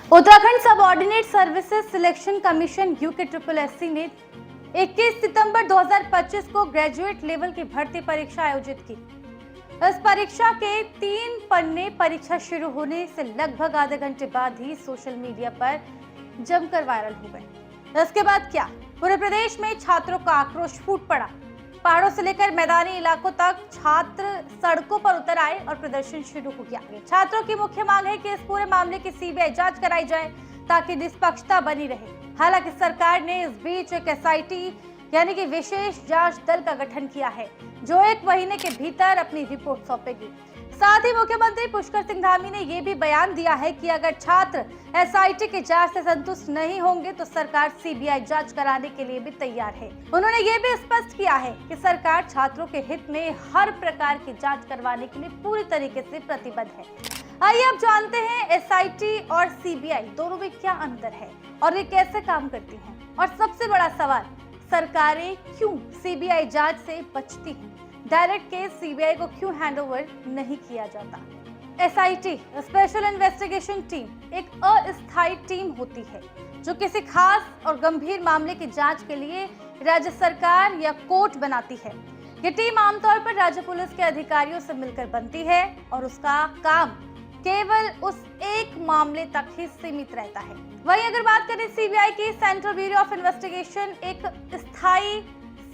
Uttarakhand subordinate services selection commission UK ने 21 सितंबर 2025 को graduate level की भर्ती परीक्षा आयोजित की। इस परीक्षा के 3 पन्ने परीक्षा शुरू होने से लगभग आधे घंटे बाद ही सोशल मीडिया पर जमकर वायरल हो गए। इसके बाद क्या पूरे प्रदेश में छात्रों का आक्रोश फूट पड़ा। पहाड़ों से लेकर मैदानी इलाकों तक छात्र सड़कों पर उतर आए और प्रदर्शन शुरू हो गया। छात्रों की मुख्य मांग है कि इस पूरे मामले की सीबीआई जांच कराई जाए ताकि निष्पक्षता बनी रहे। हालांकि सरकार ने इस बीच एक एसआईटी यानी कि विशेष जांच दल का गठन किया है, जो 1 महीने के भीतर अपनी रिपोर्ट सौंपेगी। साथ ही मुख्यमंत्री पुष्कर सिंह धामी ने यह भी बयान दिया है कि अगर छात्र एसआईटी की जांच से संतुष्ट नहीं होंगे तो सरकार सीबीआई जांच कराने के लिए भी तैयार है। उन्होंने ये भी स्पष्ट किया है कि सरकार छात्रों के हित में हर प्रकार की जांच करवाने के लिए पूरी तरीके से प्रतिबद्ध है। आइए अब जानते हैं एसआईटी और सीबीआई दोनों में क्या अंतर है और ये कैसे काम करती हैं। और सबसे बड़ा सवाल, सरकारें क्यों सीबीआई जांच से बचती हैं? डायरेक्ट केस सीबीआई को क्यों हैंडओवर नहीं किया जाता? एसआईटी स्पेशल इन्वेस्टिगेशन टीम एक अस्थायी टीम होती है जो किसी खास और गंभीर मामले की जांच के लिए राज्य सरकार या कोर्ट बनाती है। ये टीम आमतौर पर राज्य पुलिस के अधिकारियों से मिलकर बनती है और उसका काम केवल उस एक मामले तक ही सीमित रहता है। वहीं अगर बात करें सीबीआई की, सेंट्रल ब्यूरो ऑफ इन्वेस्टिगेशन एक स्थायी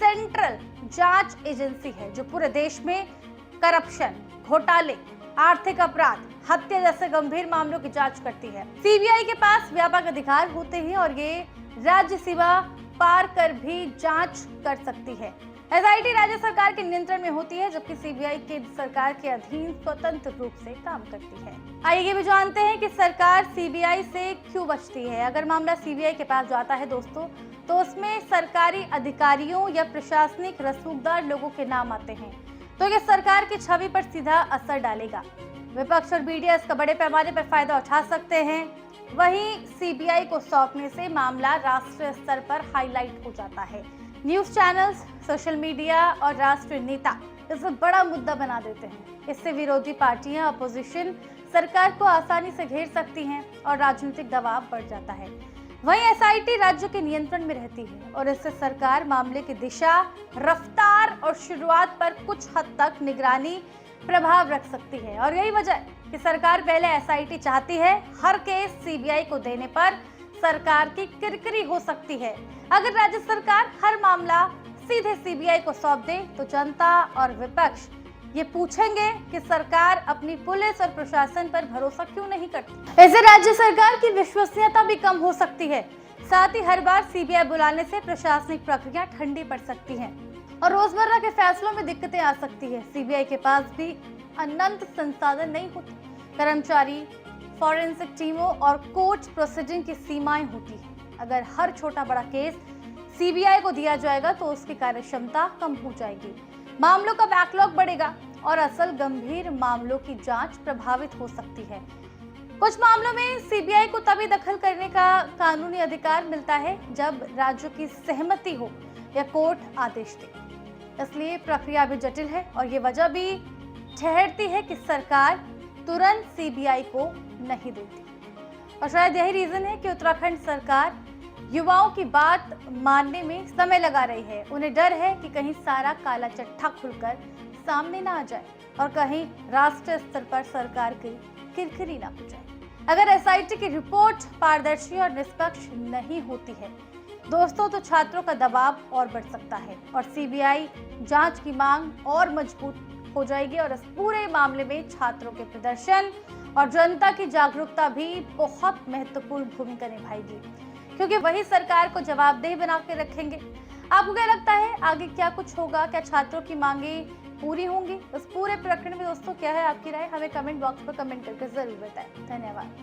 सेंट्रल जांच एजेंसी है जो पूरे देश में करप्शन, घोटाले, आर्थिक अपराध, हत्या जैसे गंभीर मामलों की जांच करती है। सीबीआई के पास व्यापक अधिकार होते हैं और ये राज्य सीमा पार कर भी जांच कर सकती है। एसआईटी राज्य सरकार के नियंत्रण में होती है, जबकि सीबीआई केंद्र सरकार के अधीन स्वतंत्र रूप से काम करती है। आइए ये भी जानते हैं कि सरकार सीबीआई से क्यों बचती है। अगर मामला सीबीआई के पास जाता है दोस्तों, तो उसमें सरकारी अधिकारियों या प्रशासनिक रसूखदार लोगों के नाम आते हैं, तो ये सरकार की छवि पर सीधा असर डालेगा। विपक्ष और मीडिया इसका बड़े पैमाने पर फायदा उठा सकते हैं। वहीं सीबीआई को सौंपने से मामला राष्ट्रीय स्तर पर हाईलाइट हो जाता है। न्यूज चैनल्स, सोशल मीडिया और राष्ट्रीय नेता इसे बड़ा मुद्दा बना देते हैं। इससे विरोधी पार्टियां, अपोजिशन सरकार को आसानी से घेर सकती हैं और राजनीतिक दबाव बढ़ जाता है। वहीं एसआईटी राज्य के नियंत्रण में रहती है और इससे सरकार मामले की दिशा, रफ्तार और शुरुआत पर कुछ हद तक निगरानी प्रभाव रख सकती है। और यही वजह है कि सरकार पहले एसआईटी चाहती है। हर केस सीबीआई को देने पर सरकार की किरकिरी हो सकती है। अगर राज्य सरकार हर मामला सीधे सीबीआई को सौंप दे तो जनता और विपक्ष ये पूछेंगे कि सरकार अपनी पुलिस और प्रशासन पर भरोसा क्यों नहीं करती। ऐसे राज्य सरकार की विश्वसनीयता भी कम हो सकती है। साथ ही हर बार सीबीआई बुलाने से प्रशासनिक प्रक्रिया ठंडी पड़ सकती है और रोजमर्रा के फैसलों में दिक्कतें आ सकती है। सीबीआई के पास भी अनंत संसाधन नहीं होते। कर्मचारी, फॉरेंसिक टीमों और कोर्ट प्रोसीडिंग की सीमाएं होती है। अगर हर छोटा बड़ा केस सीबीआई को दिया जाएगा तो उसकी कार्यक्षमता कम हो जाएगी, मामलों का बैकलॉग बढ़ेगा और असल गंभीर मामलों की जांच प्रभावित हो सकती है। कुछ मामलों में सीबीआई को तभी दखल करने का कानूनी अधिकार मिलता है जब राज्यों की सहमति हो या कोर्ट आदेश दे। इसलिए प्रक्रिया भी जटिल है और ये वजह भी ठहरती है कि सरकार तुरंत सीबीआई को नहीं देती। और शायद यही रीजन है कि उत्तराखंड सरकार युवाओं की बात मानने में समय लगा रही है। उन्हें डर है कि कहीं सारा काला चट्टा खुलकर सामने ना आ जाए और कहीं राष्ट्रीय स्तर पर सरकार की किरकिरी ना हो जाए। अगर एसआईटी की रिपोर्ट पारदर्शी और निष्पक्ष नहीं होती है दोस्तों, तो छात्रों का दबाव और बढ़ सकता है और सीबीआई जांच की मांग और मजबूत हो जाएगी और इस पूरे मामले में छात्रों के प्रदर्शन और जनता की जागरूकता भी बहुत महत्वपूर्ण भूमिका निभाएगी, क्योंकि वही सरकार को जवाबदेह बना के रखेंगे। आपको क्या लगता है आगे क्या कुछ होगा? क्या छात्रों की मांगे पूरी होंगी? इस पूरे प्रकरण में दोस्तों क्या है आपकी राय? हमें कमेंट बॉक्स पर कमेंट करके जरूर बताएं। धन्यवाद।